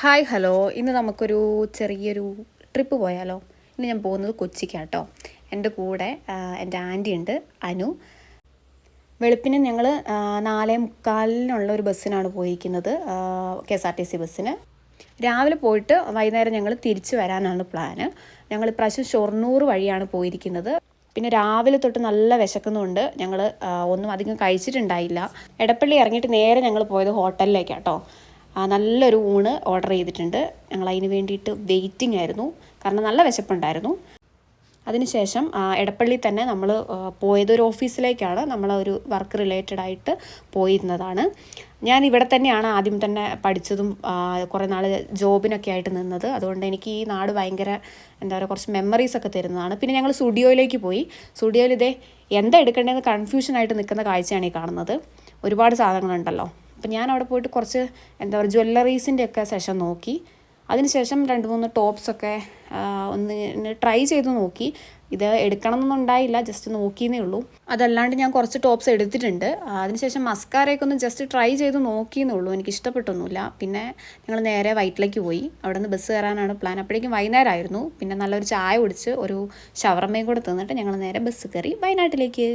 Hi hello, ഇന്ന് നമുക്കൊരു ചെറിയൊരു ട്രിപ്പ് പോയാലോ? ഇന്ന് ഞാൻ പോകുന്നത് കൊച്ചിക്കാട്ടോ. എൻ്റെ കൂടെ എൻ്റെ ആൻറ്റി ഉണ്ട്, അനു. വെളുപ്പിന് ഞങ്ങൾ 4:45 ഒരു ബസ്സിനാണ് പോയിരിക്കുന്നത്, KSRTC ബസ്സിന്. രാവിലെ പോയിട്ട് വൈകുന്നേരം ഞങ്ങൾ തിരിച്ചു വരാനാണ് പ്ലാന്. ഞങ്ങൾ ഇപ്രാവശ്യം ഷൊർണൂർ വഴിയാണ് പോയിരിക്കുന്നത്. പിന്നെ രാവിലെ തൊട്ട് നല്ല വിശക്കുന്നുണ്ട്. ഞങ്ങൾ ഒന്നും അധികം കഴിച്ചിട്ടുണ്ടായില്ല. എടപ്പള്ളി ഇറങ്ങിയിട്ട് നേരെ ഞങ്ങൾ പോയത് ഹോട്ടലിലേക്കാട്ടോ. നല്ലൊരു ഊണ് ഓർഡർ ചെയ്തിട്ടുണ്ട്. ഞങ്ങൾ അതിന് വേണ്ടിയിട്ട് വെയിറ്റിംഗ് ആയിരുന്നു, കാരണം നല്ല വിശപ്പുണ്ടായിരുന്നു. അതിനുശേഷം എടപ്പള്ളി തന്നെ നമ്മൾ പോയത് ഒരു ഓഫീസിലേക്കാണ്. നമ്മളൊരു വർക്ക് റിലേറ്റഡ് ആയിട്ട് പോയിരുന്നതാണ്. ഞാൻ ഇവിടെ തന്നെയാണ് ആദ്യം തന്നെ പഠിച്ചതും കുറേ നാൾ ജോബിനൊക്കെ ആയിട്ട് നിന്നത്. അതുകൊണ്ട് എനിക്ക് ഈ നാട് ഭയങ്കര എന്താ പറയുക, കുറച്ച് മെമ്മറീസൊക്കെ തരുന്നതാണ്. പിന്നെ ഞങ്ങൾ സ്റ്റുഡിയോയിലേക്ക് പോയി. സ്റ്റുഡിയോയിൽ എന്താ എടുക്കേണ്ടതെന്ന് കൺഫ്യൂഷനായിട്ട് നിൽക്കുന്ന കാഴ്ചയാണ് ഈ കാണുന്നത്. ഒരുപാട് സാധനങ്ങളുണ്ടല്ലോ. അപ്പം ഞാൻ അവിടെ പോയിട്ട് കുറച്ച് എന്താ പറയുക, ജ്വല്ലറീസിൻ്റെ ഒക്കെ സെഷൻ നോക്കി. അതിനുശേഷം 2-3 ടോപ്സൊക്കെ ഒന്ന് ട്രൈ ചെയ്ത് നോക്കി. ഇത് എടുക്കണം എന്നൊന്നുണ്ടായില്ല, ജസ്റ്റ് നോക്കിയെന്നേ ഉള്ളൂ. അതല്ലാണ്ട് ഞാൻ കുറച്ച് ടോപ്സ് എടുത്തിട്ടുണ്ട്. അതിനുശേഷം മസ്കാരയൊക്കെ ഒന്ന് ജസ്റ്റ് ട്രൈ ചെയ്ത് നോക്കിയെന്നേ ഉള്ളൂ. എനിക്ക് ഇഷ്ടപ്പെട്ടൊന്നുമില്ല. പിന്നെ ഞങ്ങൾ നേരെ വൈറ്റിലേക്ക് പോയി. അവിടെ നിന്ന് ബസ് കയറാനാണ് പ്ലാൻ. അപ്പോഴേക്കും വൈകുന്നേരമായിരുന്നു. പിന്നെ നല്ലൊരു ചായ കുടിച്ച് ഒരു ഷവർമയും കൂടെ തിന്നിട്ട് ഞങ്ങൾ നേരെ ബസ് കയറി വയനാട്ടിലേക്ക്.